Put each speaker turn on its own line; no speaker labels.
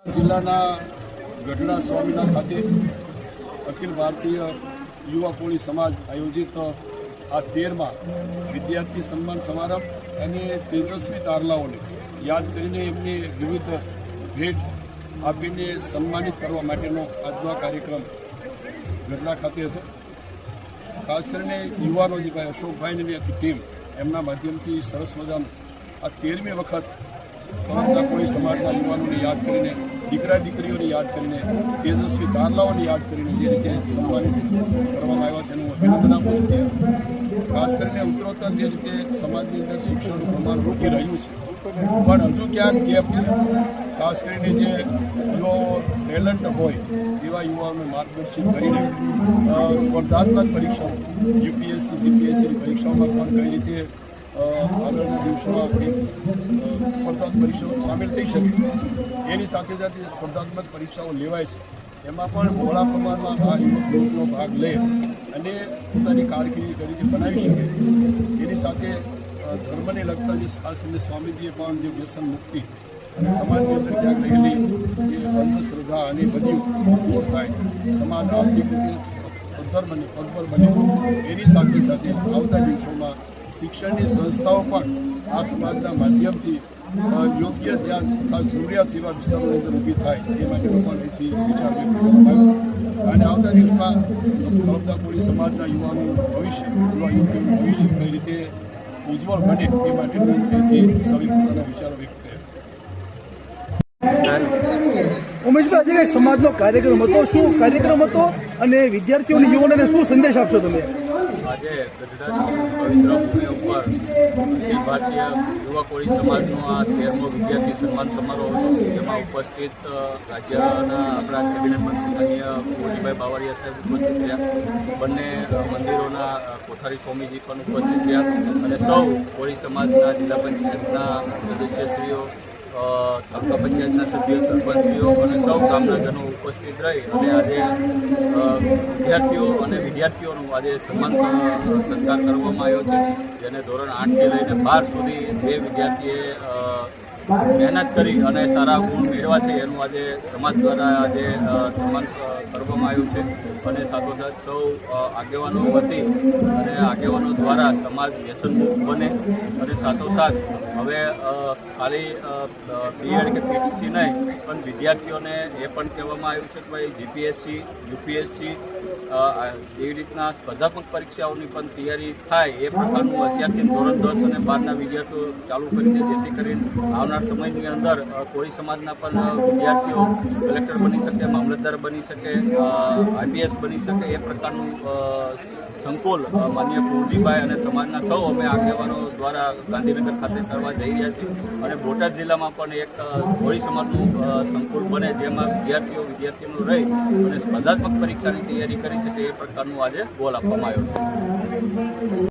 જિલ્લાના ગઢડા સ્વામીના ખાતે અખિલ ભારતીય યુવા કોળી સમાજ આયોજિત આ 13મા વિદ્યાર્થી સન્માન સમારંભ અને તેજસ્વી તારલાઓને યાદ કરીને એમને વિવિધ ભેટ આપીને સન્માનિત કરવા માટેનો આજનો કાર્યક્રમ ગઢડા ખાતે હતો। ખાસ કરીને યુવાનો જે ભાઈ અશોકભાઈની આખી ટીમ એમના માધ્યમથી સરસ મજાનું આ 13મી વખત પરમતા કોળી સમાજના યુવાનોને યાદ કરીને, દીકરા દીકરીઓને યાદ કરીને, તેજસ્વી તારલાઓને યાદ કરીને જે રીતે સન્માનિત કરવામાં આવ્યા છે એનું અભિનંદન આપું છું। ખાસ કરીને ઉત્તરોત્તર જે રીતે સમાજની અંદર શિક્ષણનું પ્રમાણ વધી રહ્યું છે પણ હજુ ક્યાંક ગેપ છે। ખાસ કરીને જે ટેલેન્ટ હોય એવા યુવાઓને માર્ગદર્શિત કરીને સ્પર્ધાત્મક પરીક્ષાઓ યુપીએસસી જીપીએસસીની પરીક્ષાઓમાં પણ કઈ રીતે આગળના દિવસોમાં સ્પર્ધાત્મક પરીક્ષાઓ સામેલ થઈ શકે, એની સાથે સાથે સ્પર્ધાત્મક પરીક્ષાઓ લેવાય છે એમાં પણ બહોળા પ્રમાણમાં આ યુવક યુવતીઓ ભાગ લે અને પોતાની કારકિર્દી કઈ રીતે બનાવી શકે, એની સાથે ધર્મને લગતા જે ખાસ કરીને સ્વામીજીએ પણ જે વ્યસન મુક્તિ અને સમાજની અંદર ક્યાંક રહેલી જે અંધશ્રદ્ધા અને બધી દૂર થાય, સમાજ આર્થિક રીતે સદ્ધર બને, પગભર બને, એની સાથે સાથે આવતા દિવસોમાં શિક્ષણની સંસ્થાઓ પણ આ સમાજના માધ્યમથી યોગ્ય જ્યાં જરૂરિયાત એવા વિસ્તારોની અંદર ઊભી થાય એ માટેનો પણ એથી વિચાર વ્યક્ત કરવામાં આવ્યો અને આવતા દિવસમાં પરમતા કોળી સમાજના યુવાનોનું ભવિષ્ય, યુવા યુવતીઓનું ભવિષ્ય કઈ રીતે ઉજ્જવળ બને એ માટેનું તેથી સૌએ પોતાના વિચારો વ્યક્ત કર્યા।
ઉમેશભાઈ, આજે સમાજનો કાર્યક્રમ હતો, શું કાર્યક્રમ હતો અને વિદ્યાર્થીઓને યુવાનોને શું સંદેશ આપશો તમે?
આજે ગઢડાની પવિત્ર ભૂમિ ઉપર અખિલ ભારતીય યુવા કોળી સમાજનો આ 13મો વિદ્યાર્થી સન્માન સમારોહ હતો, જેમાં ઉપસ્થિત રાજ્યના આપણા કેબિનેટ મંત્રી માનનીય મોજીભાઈ બાવળિયા સાહેબ ઉપસ્થિત રહ્યા, બંને મંદિરોના કોઠારી સ્વામીજી પણ ઉપસ્થિત રહ્યા અને સૌ કોળી સમાજના જિલ્લા પંચાયતના સદસ્યશ્રીઓ, તાલુકા પંચાયતના સભ્યો, સરપંચશ્રીઓ અને સૌ ગામનાજનો ઉપસ્થિત રહી અને આજે વિદ્યાર્થીઓ અને વિદ્યાર્થીઓનું આજે સન્માન સત્કાર કરવામાં આવ્યો છે, જેને ધોરણ 8થી લઈને 12 સુધી જે વિદ્યાર્થીએ મહેનત કરી અને સારા ગુણ મેળવ્યા છે એનું આજે સમાજ દ્વારા આજે સન્માન કરવામાં આવ્યું છે અને સાથોસાથ સૌ આગેવાનો વતી અને આગેવાનો દ્વારા સમાજ વ્યસનમુક્ત બને અને સાથોસાથ હવે ખાલી બીએડ કે પીટીસી નહીં પણ વિદ્યાર્થીઓને એ પણ કહેવામાં આવ્યું છે કે ભાઈ જીપીએસસી, યુપીએસસી એવી રીતના સ્પર્ધાત્મક પરીક્ષાઓની પણ તૈયારી થાય એ પ્રકારનું અત્યારથી ધોરણ 10 અને 12ના વિદ્યાર્થીઓ ચાલુ કરી છે, જેથી કરીને આવનાર સમયની અંદર કોળી સમાજના પણ વિદ્યાર્થીઓ કલેક્ટર બની શકે, મામલતદાર બની શકે, આઈપીએસ બની શકે એ પ્રકારનું સંકુલ માનનીય કુંવરજીભાઈ અને સમાજના સૌ અમે આગેવાનો દ્વારા ગાંધીનગર ખાતે કરવા જઈ રહ્યા છીએ અને બોટાદ જિલ્લામાં પણ એક કોળી સમાજનું સંકુલ બને જેમાં વિદ્યાર્થીઓનું રહી અને સ્પર્ધાત્મક પરીક્ષાની તૈયારી કરી શકે એ પ્રકારનું આજે ગોલ આપવામાં આવ્યો છે।